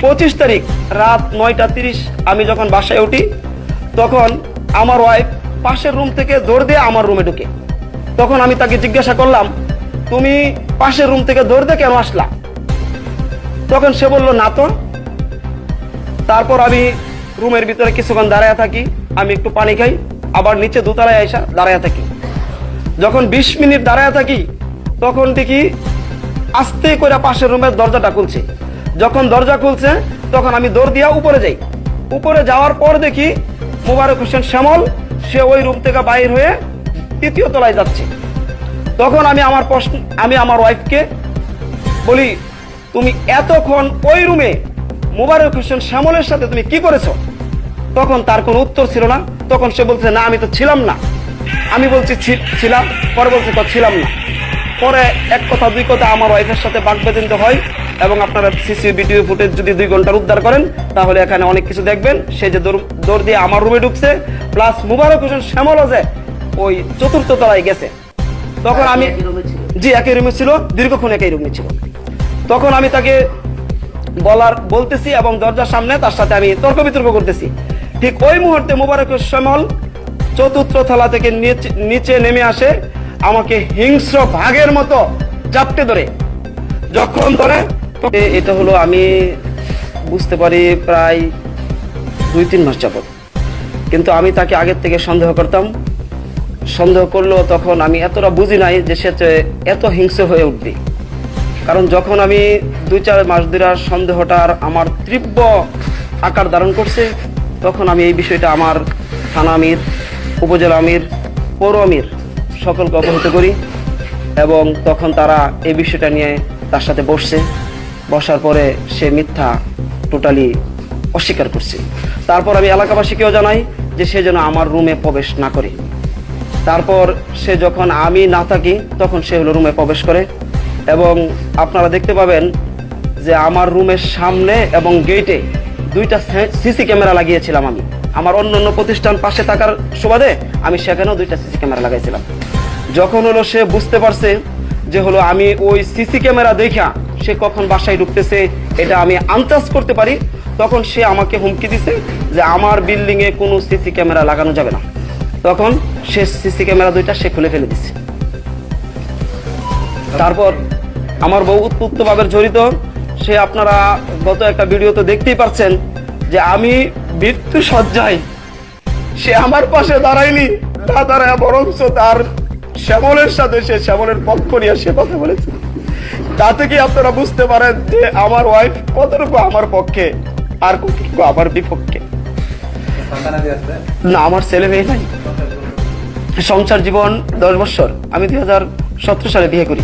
25 তারিখ রাত 9:30 আমি যখন বাসায় উঠি, তখন আমার ওয়াইফ পাশের রুম থেকে দৌড় দিয়ে আমার রুমে ঢুকে। তখন আমি তাকে জিজ্ঞাসা করলাম, তুমি পাশের রুম থেকে দৌড় দিয়ে কেন আসলা? তখন সে বলল, না তো। তারপর আমি রুমের ভিতরে কিছুক্ষণ দাঁড়ায় থাকি, আমি একটু পানি খাই, আবার নিচে দোতলায় আইসা দাঁড়ায় থাকি। যখন 20 মিনিট দাঁড়ায় থাকি, তখন দেখি আস্তে করে পাশের রুমের দরজাটা খুলছে। যখন দরজা খুলছে, তখন আমি দৌড় দিয়া উপরে যাই। উপরে যাওয়ার পর দেখি মোবারক হোসেন শ্যামল সে ওই রুম থেকে বাইর হয়ে 3য় তলায় যাচ্ছে। তখন আমি আমার ওয়াইফকে বলি, তুমি এতক্ষণ ওই রুমে মোবারক হোসেন শ্যামলের সাথে তুমি কি করেছো? তখন তার কোনো উত্তর ছিল না। তখন সে বলছে, না আমি তো ছিলাম না। আমি বলছি ছিলাম। পরে বলছে ছিলাম না। পরে এক কথা দুই কথা আমার ওয়াইফের সাথে বাকবিতণ্ডা হয়। এবং আপনারা সিসি ভিডিও ফুটেজ যদি 2 ঘন্টার উদ্ধার করেন, তাহলে এখানে অনেক কিছু দেখবেন। সে যে দৌড় দিয়ে আমার রুমে ঢুকছে, প্লাস মোবারক হোসেন শ্যামলও যে ওই 4র্থ তলায় গেছে। তখন আমি একই রুমে ছিল, দীর্ঘক্ষণ একই রুমে ছিল। তখন আমি তাকে বলতেছি এবং দরজার সামনে তার সাথে আমি তর্ক বিতর্ক করতেছি। ঠিক ওই মুহূর্তে মোবারক শ্যামল 4র্থ তলা থেকে নিচে নেমে আসে, আমাকে হিংস্র ভাগের মতো জাপটে ধরে। যখন ধরে, এটা হলো আমি বুঝতে পারি প্রায় 2-3 মাস যাবত। কিন্তু আমি তাকে আগের থেকে সন্দেহ করতাম। সন্দেহ করলেও তখন আমি এতটা বুঝি নাই যে সে এত হিংস্র হয়ে উঠবে। কারণ যখন আমি 2-4 মাস ধরে সন্দেহটার আমার তীব্র আকার ধারণ করছে, তখন আমি এই বিষয়টা আমার থানা আমির, উপজেলা আমির, পৌর আমির সকলকে অবহিত করি। এবং তখন তারা এই বিষয়টা নিয়ে তার সাথে বসার পরে সে মিথ্যা টোটালি অস্বীকার করছে। তারপর আমি এলাকাবাসীকেও জানাই যে সে যেন আমার রুমে প্রবেশ না করে। তারপর সে যখন আমি না থাকি, তখন সে হলো রুমে প্রবেশ করে। এবং আপনারা দেখতে পাবেন যে আমার রুমের সামনে এবং গেটে 2টা সিসি ক্যামেরা লাগিয়েছিলাম। আমি আমার অন্য প্রতিষ্ঠান পাশে থাকার সুবাদে আমি সেখানেও 2টা সিসি ক্যামেরা লাগাইছিলাম। যখন হলো সে বুঝতে পারছে যে হলো আমি ওই সিসি ক্যামেরা দেখা সে কখন বাসায় ঢুকতেছে এটা আমি আন্দাজ করতে পারি, তখন সে আমাকে হুমকি দিছে যে আমার বিল্ডিং এ কোনো সিসি ক্যামেরা লাগানো যাবে না। তখন সে সিসি ক্যামেরা 2টা সে খুলে ফেলে দিচ্ছে। তারপর আমার বউ উত্তপ্তভাবে জড়িত। সে আপনারা গত একটা ভিডিওতে দেখতেই পাচ্ছেন যে আমি মৃত্যু সজ্জায়, সে আমার পাশে দাঁড়ায়নি, না দাঁড়ায় বরঞ্চ তার শ্যামলের সাথে সে শ্যামলের পক্ষ নিয়ে সে কথা বলেছে। তাতে কি আপনারা বুঝতে পারেন যে আমার ওয়াইফ কতটুকু আমার পক্ষে আর কতটুকু আমার বিপক্ষে। না, আমার ছেলে মেয়ে নাই। সংসার জীবন 10 বছর। আমি 2017 সালে বিয়ে করি।